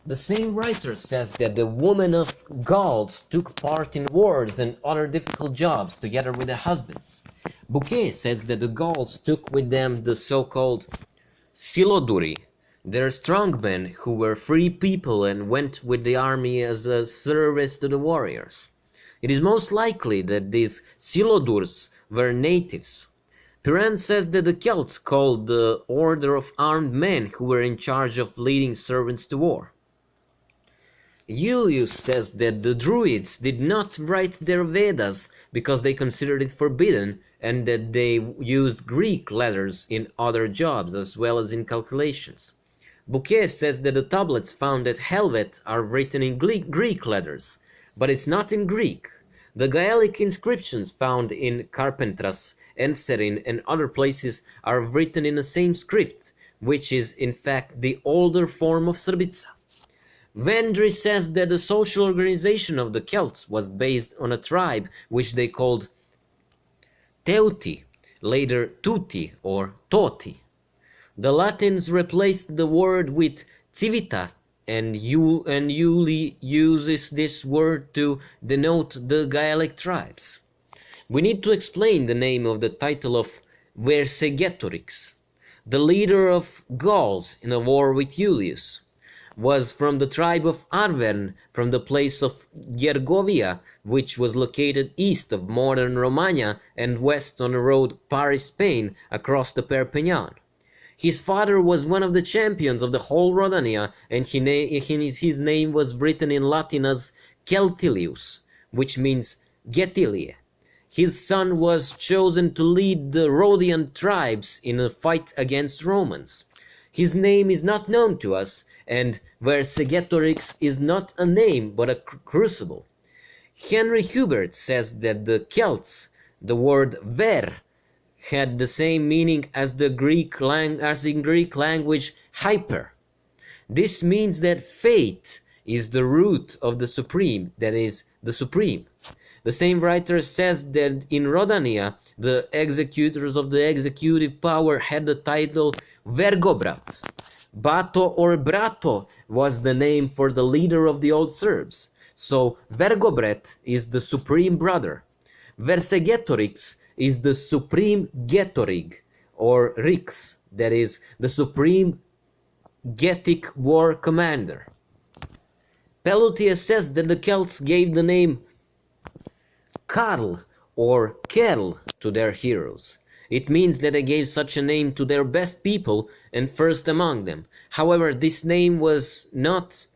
The same writer says that the women of Gauls took part in wars and other difficult jobs together with their husbands. Bouquet says that the Gauls took with them the so-called Siloduri, their strongmen who were free people and went with the army as a service to the warriors. It is most likely that these Silodurs were natives. Piran says that the Celts called the order of armed men who were in charge of leading servants to war. Julius says that the Druids did not write their Vedas because they considered it forbidden and that they used Greek letters in other jobs as well as in calculations. Bouquet says that the tablets found at Helvet are written in Greek letters, but it's not in Greek. The Gaelic inscriptions found in Carpentras, Enserin and other places are written in the same script, which is in fact the older form of Srbica. Vendry says that the social organization of the Celts was based on a tribe which they called Teuti, later Tuti or Toti. The Latins replaced the word with civita, and Uli uses this word to denote the Gaelic tribes. We need to explain the name of the title of Vercingetorix. The leader of Gauls in a war with Julius was from the tribe of Arvern, from the place of Gergovia, which was located east of modern Romagna and west on the road Paris-Spain across the Perpignan. His father was one of the champions of the whole Rhodania, and his name was written in Latin as Celtilius, which means Getilie. His son was chosen to lead the Rhodian tribes in a fight against Romans. His name is not known to us, and Vercingetorix is not a name but a crucible. Henry Hubert says that the Celts, the word ver, had the same meaning as in Greek language hyper. This means that fate is the root of the supreme, that is, the supreme. The same writer says that in Rhodania, the executors of the executive power had the title Vergobrat. Bato or Brato was the name for the leader of the old Serbs, so Vergobret is the supreme brother. Vercingetorix is the supreme Getorig, or Rix, that is, the supreme Getic war commander. Pelloutier says that the Celts gave the name Karl or Kerl to their heroes. It means that they gave such a name to their best people and first among them. However, this name was not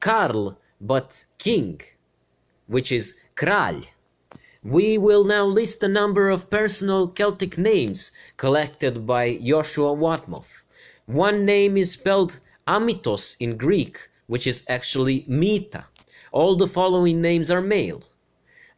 Karl, but King, which is Kralj. We will now list a number of personal Celtic names collected by Joshua Watmoff. One name is spelled Amitos in Greek, which is actually Mita. All the following names are male: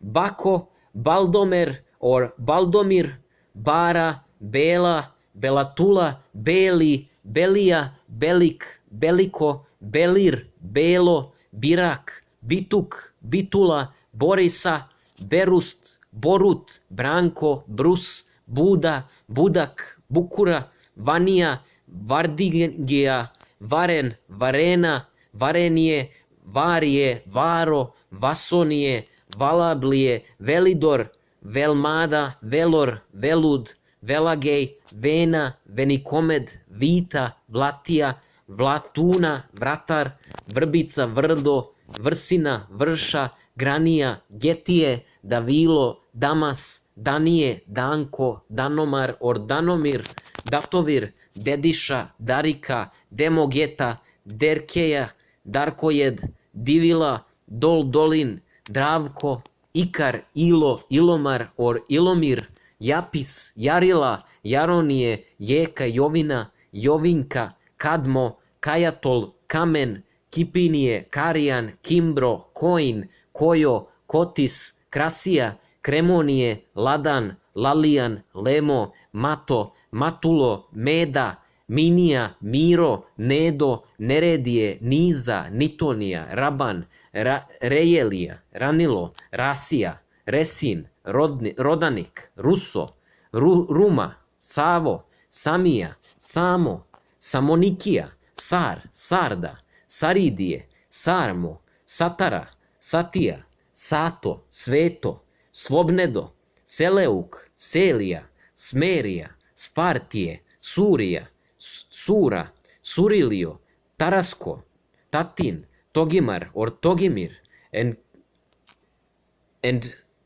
Bako, Baldomer or Baldomir, Bara, Bela, Belatula, Beli, Belia, Belik, Beliko, Belir, Belo, Birak, Bituk, Bitula, Borisa, Berust, Borut, Branko, Brus, Buda, Budak, Bukura, Vania, Vardigia, Varen, Varena, Varenije, Varije, Varo, Vasonije, Valablije, Velidor, Velmada, Velor, Velud, Velagej, Vena, Venikomed, Vita, Vlatija, Vlatuna, Vratar, Vrbica, Vrdo, Vrsina, Vrša, Granija, Getije, Davilo, Damas, Danije, Danko, Danomar or Danomir, Datovir, Dediša, Darika, Demogeta, Derkeja, Darkojed, Divila, Dolin, Dravko, Ikar, Ilo, Ilomar or Ilomir, Japis, Jarila, Jaronije, Jeka, Jovina, Jovinka, Kadmo, Kajatol, Kamen, Kipinije, Karijan, Kimbro, Koin, Kojo, Kotis, Krasija, Kremonije, Ladan, Lalijan, Lemo, Mato, Matulo, Meda, Minija, Miro, Nedo, Neredije, Niza, Nitonija, Raban, Rejelija, Ranilo, Rasija, Resin, Rodanik, Ruso, Ruma, Savo, Samija, Samo, Samonikija, Sar, Sarda, Saridije, Sarmo, Satara, Satija, Sato, Sveto, Svobnedo, Seleuk, Selija, Smerija, Spartije, Surija, Sura, Surilio, Tarasko, Tatin, Togimar or Togimir, and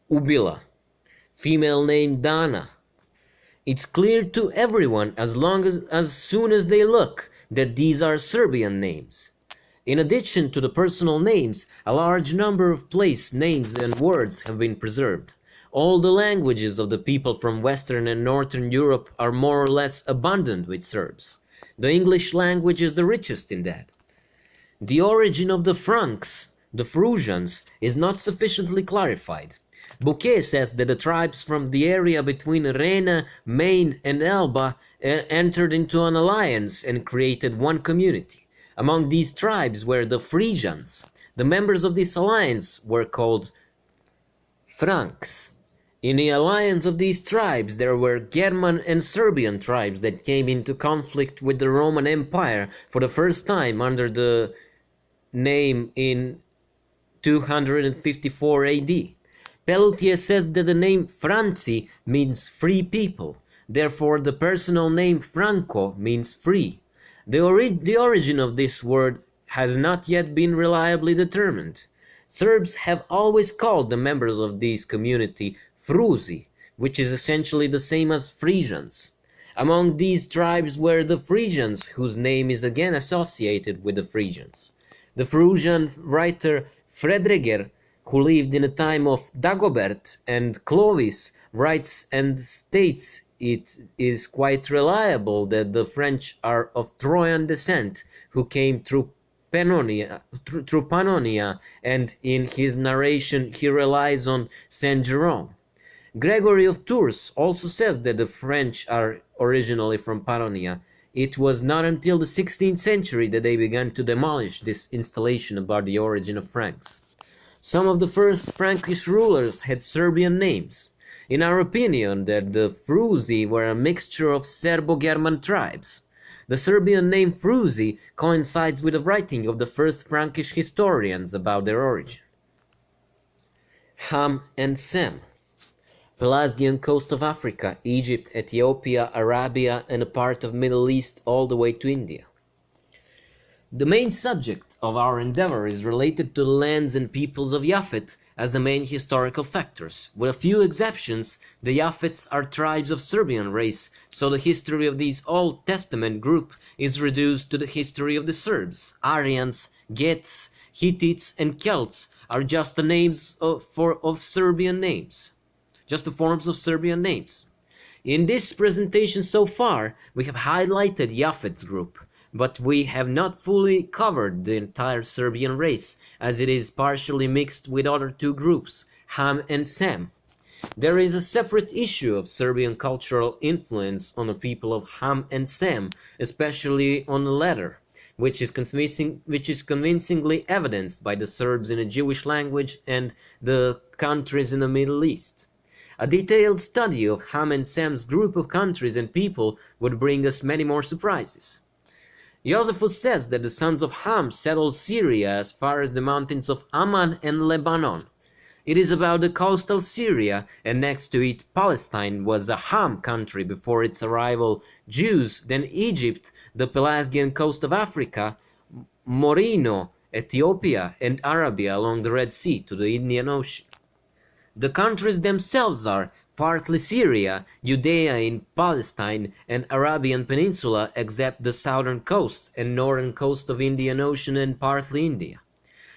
Ubila, female name Dana. It's clear to everyone as soon as they look that these are Serbian names. In addition to the personal names, a large number of place names and words have been preserved. All the languages of the people from Western and Northern Europe are more or less abundant with Serbs. The English language is the richest in that. The origin of the Franks, the Frisians, is not sufficiently clarified. Bouquet says that the tribes from the area between Rena, Maine, and Elba entered into an alliance and created one community. Among these tribes were the Frisians. The members of this alliance were called Franks. In the alliance of these tribes there were German and Serbian tribes that came into conflict with the Roman Empire for the first time under the name in 254 AD. Pelletier says that the name Franci means free people, therefore the personal name Franco means free. The origin of this word has not yet been reliably determined. Serbs have always called the members of this community Frusi, which is essentially the same as Frisians. Among these tribes were the Frisians, whose name is again associated with the Frisians. The Frisian writer Fredreger, who lived in the time of Dagobert and Clovis, writes and states it is quite reliable that the French are of Trojan descent, who came through Pannonia, and in his narration he relies on Saint Jerome. Gregory of Tours also says that the French are originally from Pannonia. It was not until the 16th century that they began to demolish this installation about the origin of Franks. Some of the first Frankish rulers had Serbian names. In our opinion, that the Frusi were a mixture of Serbo-German tribes. The Serbian name Frusi coincides with the writing of the first Frankish historians about their origin. Ham and Sem. Pelasgian coast of Africa, Egypt, Ethiopia, Arabia, and a part of Middle East all the way to India. The main subject of our endeavor is related to the lands and peoples of Yaphet as the main historical factors. With a few exceptions, the Yaphets are tribes of Serbian race, so the history of this Old Testament group is reduced to the history of the Serbs. Aryans, Gets, Hittites, and Celts are just the names of Serbian names. Just the forms of Serbian names. In this presentation so far, we have highlighted Yaphet's group, but we have not fully covered the entire Serbian race, as it is partially mixed with other two groups, Ham and Sem. There is a separate issue of Serbian cultural influence on the people of Ham and Sem, especially on the latter, which is convincingly evidenced by the Serbs in the Jewish language and the countries in the Middle East. A detailed study of Ham and Sem's group of countries and people would bring us many more surprises. Josephus says that the sons of Ham settled Syria as far as the mountains of Ammon and Lebanon. It is about the coastal Syria, and next to it Palestine was a Ham country before its arrival, Jews, then Egypt, the Pelasgian coast of Africa, Morino, Ethiopia, and Arabia along the Red Sea to the Indian Ocean. The countries themselves are partly Syria, Judea in Palestine, and Arabian Peninsula except the southern coast and northern coast of Indian Ocean and partly India.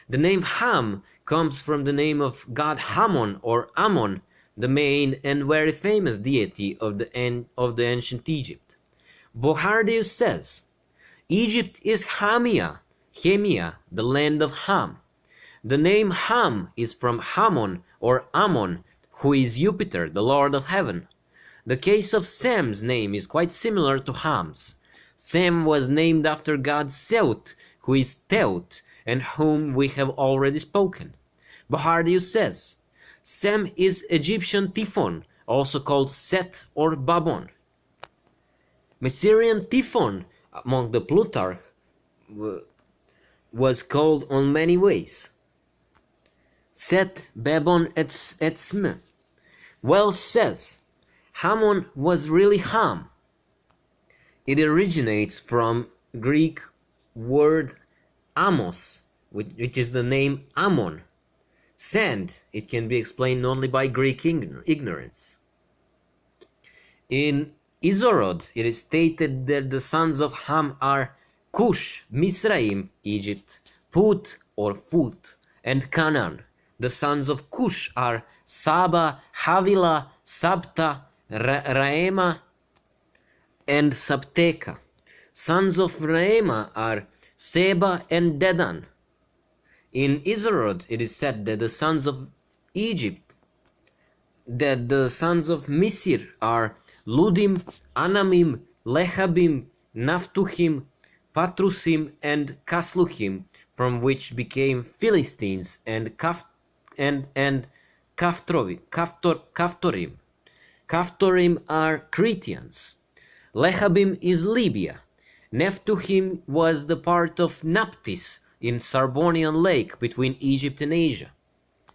The name Ham comes from the name of god Hammon or Ammon, the main and very famous deity of the ancient Egypt. Bohardius says, Egypt is Hamia, the land of Ham. The name Ham is from Hammon or Ammon, who is Jupiter, the Lord of Heaven. The case of Sem's name is quite similar to Ham's. Sem was named after god Seut, who is Teut, and whom we have already spoken. Bohardius says, Sem is Egyptian Typhon, also called Set or Babon. Mysirean Typhon, among the Plutarch, was called on many ways. Set Bebon et Sm. Welsh says Hammon was really Ham. It originates from Greek word Amos, which is the name Ammon. Sand, it can be explained only by Greek ignorance. In Izorod, it is stated that the sons of Ham are Cush, Misraim, Egypt, Put or Phut, and Canaan. The sons of Cush are Saba, Havila, Sabta, Raema, and Sabteka. Sons of Raema are Seba and Dedan. In Izorod, it is said that the sons of Egypt, that the sons of Misir are Ludim, Anamim, Lehabim, Naftuhim, Patrusim, and Kasluhim, from which became Philistines and Kaftorim. Kaftorim are Cretians. Lehabim is Libya. Neftuhim was the part of Naptis in Sarbonian Lake between Egypt and Asia.